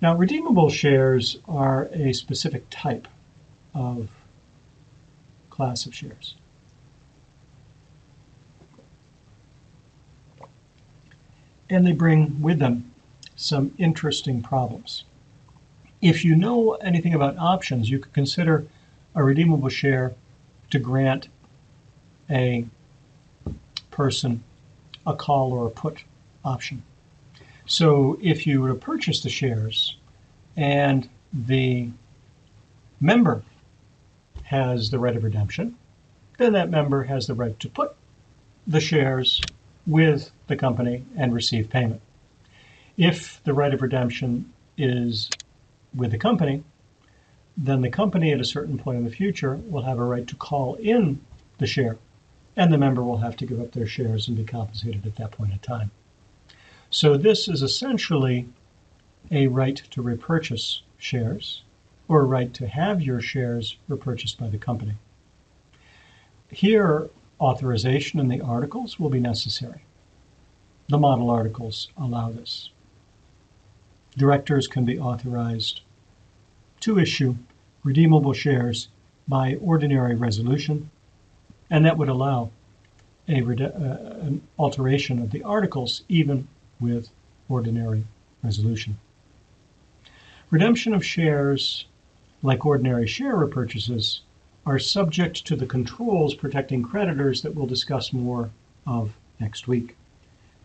Now, redeemable shares are a specific type of class of shares. And they bring with them some interesting problems. If you know anything about options, you could consider a redeemable share to grant a person a call or a put option. So if you were to purchase the shares and the member has the right of redemption, then that member has the right to put the shares with the company and receive payment. If the right of redemption is with the company, then the company at a certain point in the future will have a right to call in the share, and the member will have to give up their shares and be compensated at that point in time. So this is essentially a right to repurchase shares, or a right to have your shares repurchased by the company. Here, authorization in the articles will be necessary. The model articles allow this. Directors can be authorized to issue redeemable shares by ordinary resolution, and that would allow an alteration of the articles even with ordinary resolution. Redemption of shares, like ordinary share repurchases, are subject to the controls protecting creditors that we'll discuss more of next week.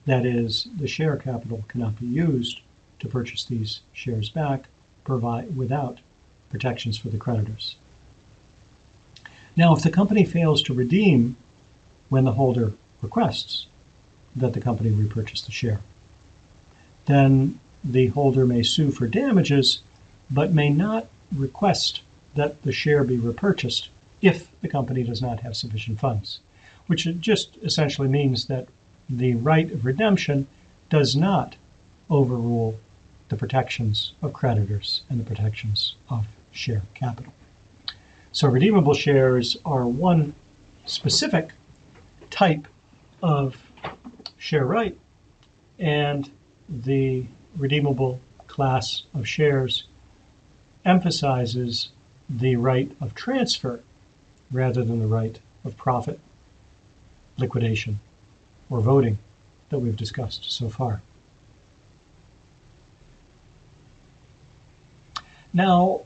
That is, the share capital cannot be used to purchase these shares back without protections for the creditors. Now, if the company fails to redeem when the holder requests that the company repurchase the share, then the holder may sue for damages, but may not request that the share be repurchased if the company does not have sufficient funds, which just essentially means that the right of redemption does not overrule the protections of creditors and the protections of share capital. So redeemable shares are one specific type of share right, and the redeemable class of shares emphasizes the right of transfer rather than the right of profit, liquidation, or voting that we've discussed so far. Now,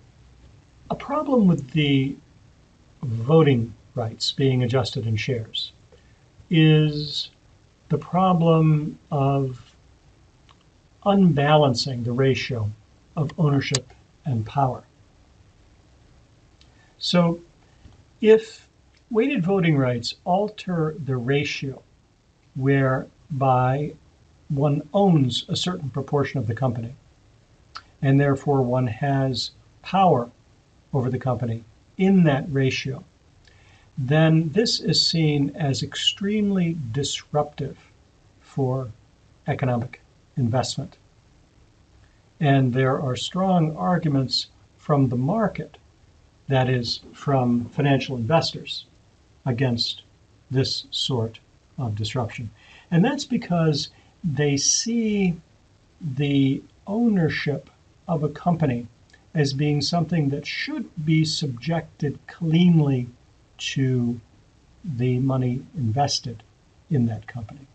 a problem with the voting rights being adjusted in shares is the problem of unbalancing the ratio of ownership and power. So if weighted voting rights alter the ratio whereby one owns a certain proportion of the company, and therefore one has power over the company in that ratio, then this is seen as extremely disruptive for economic investment. And there are strong arguments from the market, that is, from financial investors, against this sort of disruption. And that's because they see the ownership of a company as being something that should be subjected cleanly to the money invested in that company,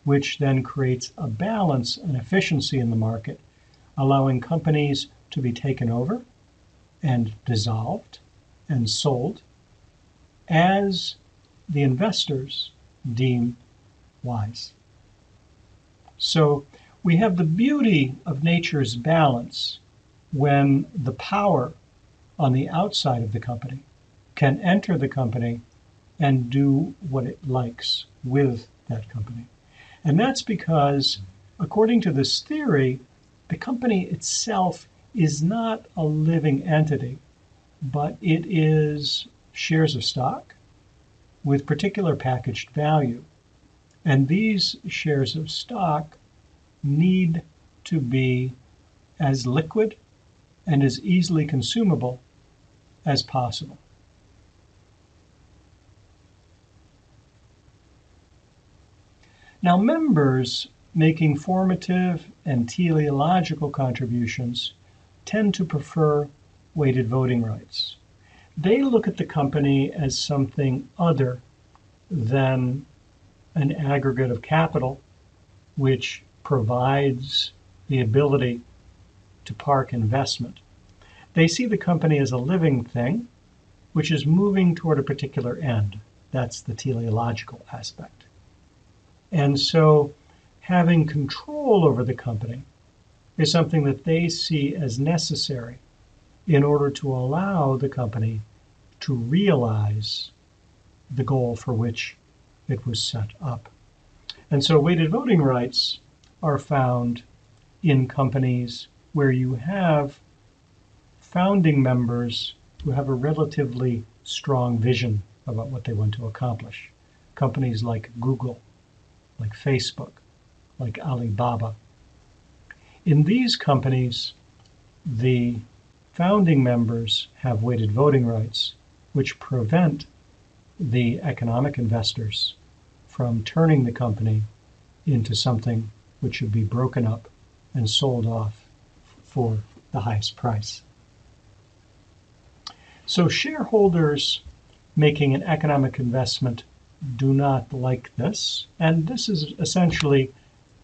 which then creates a balance and efficiency in the market, allowing companies to be taken over and dissolved and sold as the investors deem wise. So we have the beauty of nature's balance when the power on the outside of the company can enter the company and do what it likes with that company. And that's because, according to this theory, the company itself is not a living entity, but it is shares of stock with particular packaged value. And these shares of stock need to be as liquid and as easily consumable as possible. Now, members making formative and teleological contributions tend to prefer weighted voting rights. They look at the company as something other than an aggregate of capital which provides the ability to park investment. They see the company as a living thing which is moving toward a particular end. That's the teleological aspect. And so having control over the company is something that they see as necessary in order to allow the company to realize the goal for which it was set up. And so weighted voting rights are found in companies where you have founding members who have a relatively strong vision about what they want to accomplish. Companies like Google, like Facebook, like Alibaba. In these companies, the founding members have weighted voting rights, which prevent the economic investors from turning the company into something which should be broken up and sold off for the highest price. So shareholders making an economic investment do not like this, and this is essentially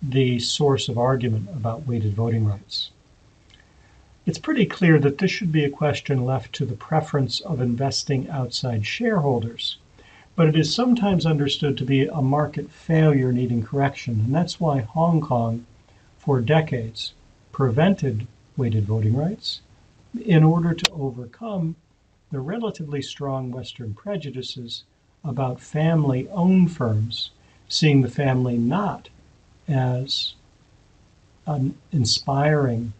the source of argument about weighted voting rights. It's pretty clear that this should be a question left to the preference of investing outside shareholders, but it is sometimes understood to be a market failure needing correction, and that's why Hong Kong, for decades, prevented weighted voting rights in order to overcome the relatively strong Western prejudices about family-owned firms, seeing the family not as an inspiring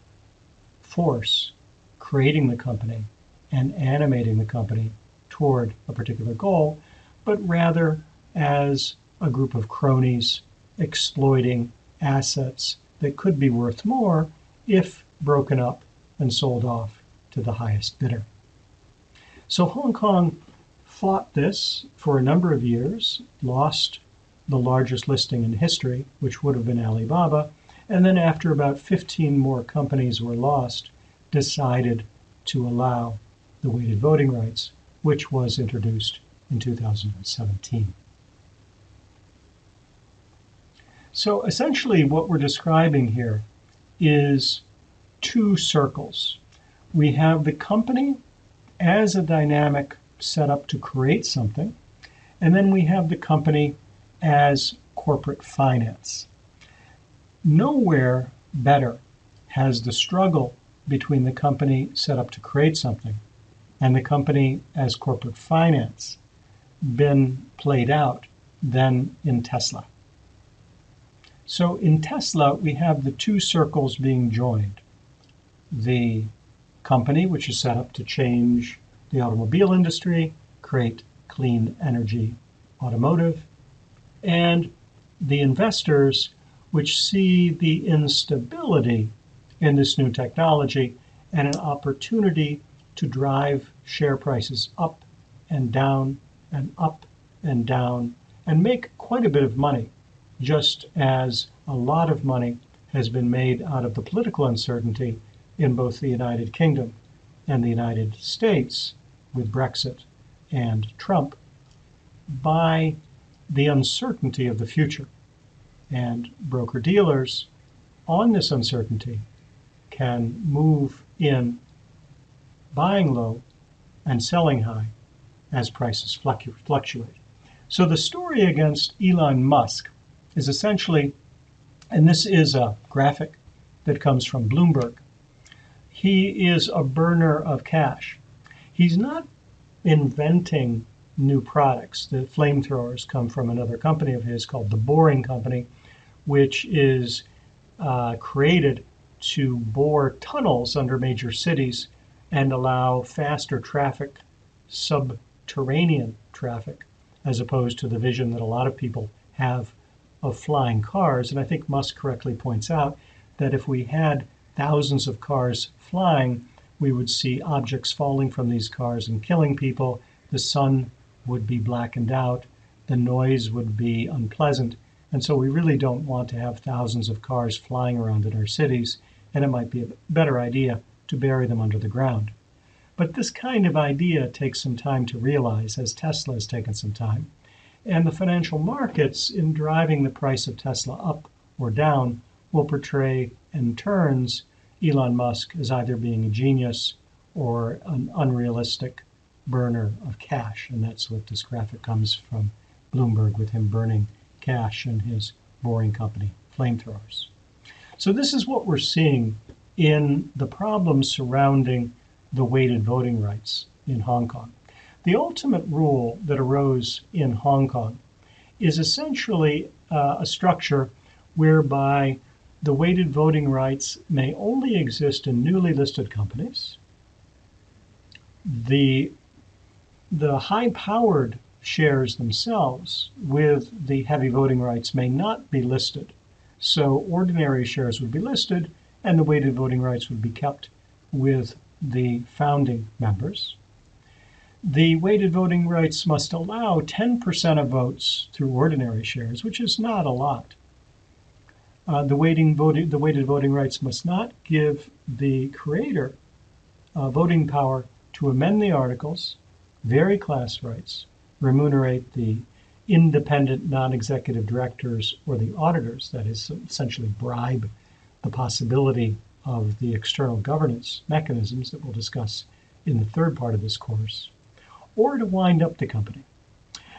force creating the company and animating the company toward a particular goal, but rather as a group of cronies exploiting assets that could be worth more if broken up and sold off to the highest bidder. So Hong Kong fought this for a number of years, lost the largest listing in history, which would have been Alibaba, and then after about 15 more companies were lost, decided to allow the weighted voting rights, which was introduced in 2017. So essentially what we're describing here is two circles. We have the company as a dynamic set up to create something, and then we have the company as corporate finance. Nowhere better has the struggle between the company set up to create something and the company as corporate finance been played out than in Tesla. So in Tesla, we have the two circles being joined. The company, which is set up to change the automobile industry, create clean energy automotive, and the investors, which see the instability in this new technology and an opportunity to drive share prices up and down and up and down and make quite a bit of money, just as a lot of money has been made out of the political uncertainty in both the United Kingdom and the United States with Brexit and Trump by the uncertainty of the future. And broker-dealers on this uncertainty can move in buying low and selling high as prices fluctuate. So the story against Elon Musk is essentially, and this is a graphic that comes from Bloomberg, he is a burner of cash. He's not inventing new products. The flamethrowers come from another company of his called The Boring Company, which is created to bore tunnels under major cities and allow faster traffic, subterranean traffic, as opposed to the vision that a lot of people have of flying cars. And I think Musk correctly points out that if we had thousands of cars flying, we would see objects falling from these cars and killing people. The sun would be blackened out. The noise would be unpleasant. And so we really don't want to have thousands of cars flying around in our cities. And it might be a better idea to bury them under the ground. But this kind of idea takes some time to realize, as Tesla has taken some time. And the financial markets, in driving the price of Tesla up or down, will portray in turns Elon Musk as either being a genius or an unrealistic burner of cash. And that's what this graphic comes from Bloomberg, with him burning cash in his boring company, flamethrowers. So this is what we're seeing in the problems surrounding the weighted voting rights in Hong Kong. The ultimate rule that arose in Hong Kong is essentially a structure whereby the weighted voting rights may only exist in newly listed companies. The high-powered shares themselves with the heavy voting rights may not be listed. So ordinary shares would be listed, and the weighted voting rights would be kept with the founding members. The weighted voting rights must allow 10% of votes through ordinary shares, which is not a lot. The weighted voting rights must not give the creator voting power to amend the articles, vary class rights, remunerate the independent non-executive directors or the auditors, that is, essentially bribe the possibility of the external governance mechanisms that we'll discuss in the third part of this course, or to wind up the company.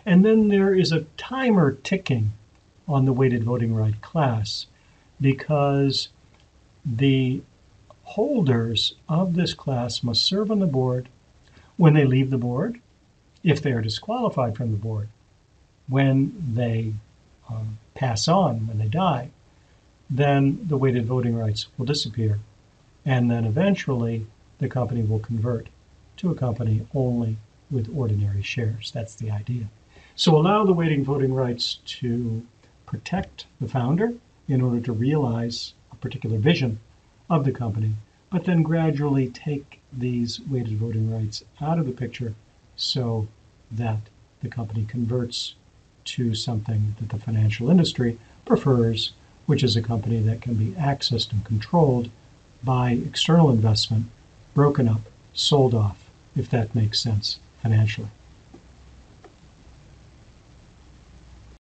And then there is a timer ticking on the weighted voting right class, because the holders of this class must serve on the board. When they leave the board, if they are disqualified from the board, when they pass on, when they die, then the weighted voting rights will disappear. And then eventually the company will convert to a company only with ordinary shares. That's the idea. So allow the weighted voting rights to protect the founder in order to realize a particular vision of the company, but then gradually take these weighted voting rights out of the picture so that the company converts to something that the financial industry prefers, which is a company that can be accessed and controlled by external investment, broken up, sold off, if that makes sense financially.